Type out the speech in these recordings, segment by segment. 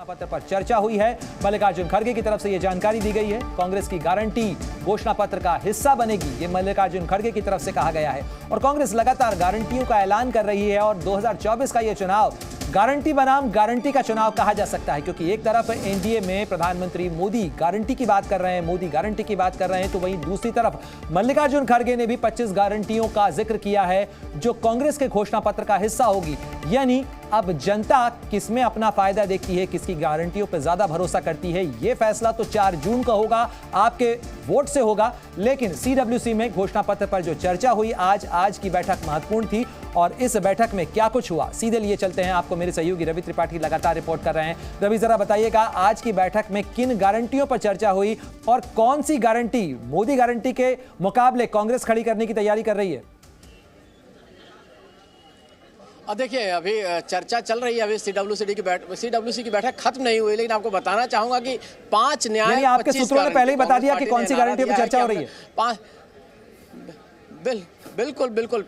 पत्र पर चर्चा हुई है। मल्लिकार्जुन खड़गे की तरफ से यह जानकारी दी गई है। कांग्रेस की गारंटी घोषणा पत्र का हिस्सा बनेगी, ये मल्लिकार्जुन खड़गे की तरफ से कहा गया है। और कांग्रेस लगातार गारंटियों का ऐलान कर रही है और 2024 का यह चुनाव गारंटी बनाम गारंटी का चुनाव कहा जा सकता है, क्योंकि एक तरफ एनडीए में प्रधानमंत्री मोदी गारंटी की बात कर रहे हैं, मोदी गारंटी की बात कर रहे हैं, तो वहीं दूसरी तरफ मल्लिकार्जुन खड़गे ने भी 25 गारंटियों का जिक्र किया है जो कांग्रेस के घोषणा पत्र का हिस्सा होगी। यानी अब जनता किसमें अपना फायदा देखती है, किसकी गारंटियों पर ज्यादा भरोसा करती है, यह फैसला तो 4 जून का होगा, आपके वोट से होगा। लेकिन सीडब्ल्यूसी में घोषणा पत्र पर जो चर्चा हुई आज की बैठक महत्वपूर्ण थी और इस बैठक में क्या कुछ हुआ, सीधे लिए चलते हैं। आपको मेरे सहयोगी रवि त्रिपाठी लगातार रिपोर्ट कर रहे हैं। रवि, जरा बताइएगा आज की बैठक में किन गारंटियों पर चर्चा हुई और कौन सी गारंटी मोदी गारंटी के मुकाबले कांग्रेस खड़ी करने की तैयारी कर रही है? देखिए, अभी चर्चा चल रही है। अभी सीडब्ल्यूसी की बैठक खत्म नहीं हुई, लेकिन आपको बताना चाहूंगा कि 5 न्याय आपके सूत्रों ने पहले ही बता दिया कि कौन सी गारंटी पर चर्चा हो रही है। बिल्कुल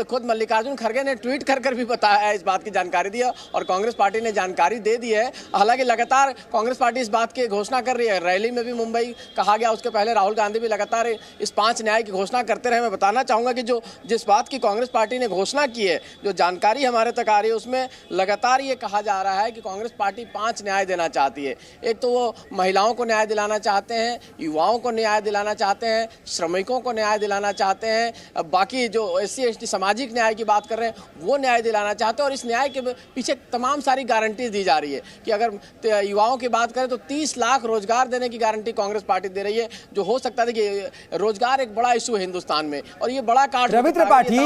खुद मल्लिकार्जुन खड़गे ने ट्वीट कर भी बताया है, इस बात की जानकारी दी है और कांग्रेस पार्टी ने जानकारी दे दी है। हालांकि लगातार कांग्रेस पार्टी इस बात की घोषणा कर रही है। रैली में भी मुंबई कहा गया, उसके पहले राहुल गांधी भी लगातार इस 5 न्याय की घोषणा करते रहे। मैं बताना चाहूँगा कि जिस बात की कांग्रेस पार्टी ने घोषणा की है, जो जानकारी हमारे तक आ रही है, उसमें लगातार ये कहा जा रहा है कि कांग्रेस पार्टी 5 न्याय देना चाहती है। एक तो वो महिलाओं को न्याय दिलाना चाहते हैं, युवाओं को न्याय दिलाना चाहते हैं, श्रमिकों को न्याय दिलाना चाहते हैं, बाकी जो SC ST सामाजिक न्याय की बात कर रहे हैं वो न्याय दिलाना चाहते हैं। और इस न्याय के पीछे तमाम सारी गारंटी दी जा रही है कि अगर युवाओं की बात करें तो 30 लाख रोजगार देने की गारंटी कांग्रेस पार्टी दे रही है, जो हो सकता है कि रोजगार एक बड़ा इशू है हिंदुस्तान में और ये बड़ा कार्ड। रवि त्रिपाठी,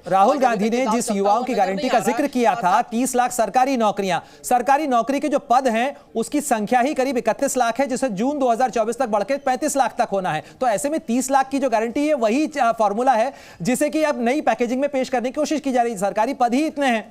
राहुल गांधी ने जिस युवाओं की गारंटी का जिक्र किया था, 30 लाख सरकारी नौकरियां, सरकारी नौकरी के जो पद हैं उसकी संख्या ही करीब 31 लाख है, जिसे जून 2024 तक बढ़कर 35 लाख तक होना है। तो ऐसे में 30 लाख की जो गारंटी है वही फॉर्मूला है जिसे कि अब नई पैकेजिंग में पेश करने की कोशिश की जा रही है। सरकारी पद ही इतने हैं।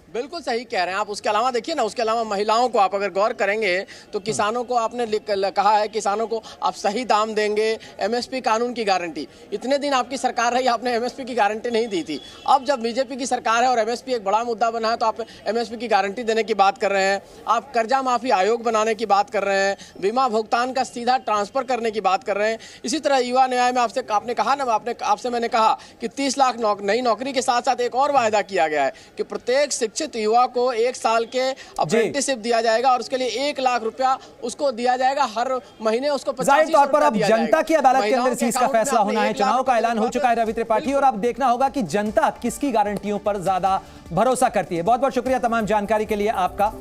बिल्कुल सही कह रहे हैं आप। उसके अलावा देखिए ना, उसके अलावा महिलाओं को आप अगर गौर करेंगे तो किसानों को आपने कहा है किसानों को आप सही दाम देंगे, MSP कानून की गारंटी। इतने दिन आपकी सरकार रही, आपने MSP की गारंटी नहीं दी थी। अब जब बीजेपी की सरकार है और MSP एक बड़ा मुद्दा बना है तो आप MSP की गारंटी देने की बात कर रहे हैं। आप कर्जा माफी आयोग बनाने की बात कर रहे हैं, बीमा भुगतान का सीधा ट्रांसफर करने की बात कर रहे हैं। इसी तरह युवा न्याय में आपने कहा ना, आपसे मैंने कहा कि 30 लाख नई नौकरी के साथ साथ एक और वायदा किया गया है कि प्रत्येक शिक्षित युवा को 1 साल के अप्रेंटिसशिप दिया जाएगा और उसके लिए 1 लाख रुपया उसको दिया जाएगा हर महीने। उसको 50 तौर पर अब जनता की अदालत के अंदर इस चीज का फैसला होना है। चुनाव का ऐलान हो चुका है रवि त्रिपाठी, और अब देखना होगा कि जनता किसकी गारंटियों पर ज्यादा भरोसा करती है। बहुत बहुत शुक्रिया तमाम जानकारी के लिए आपका।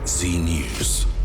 जी न्यूज़।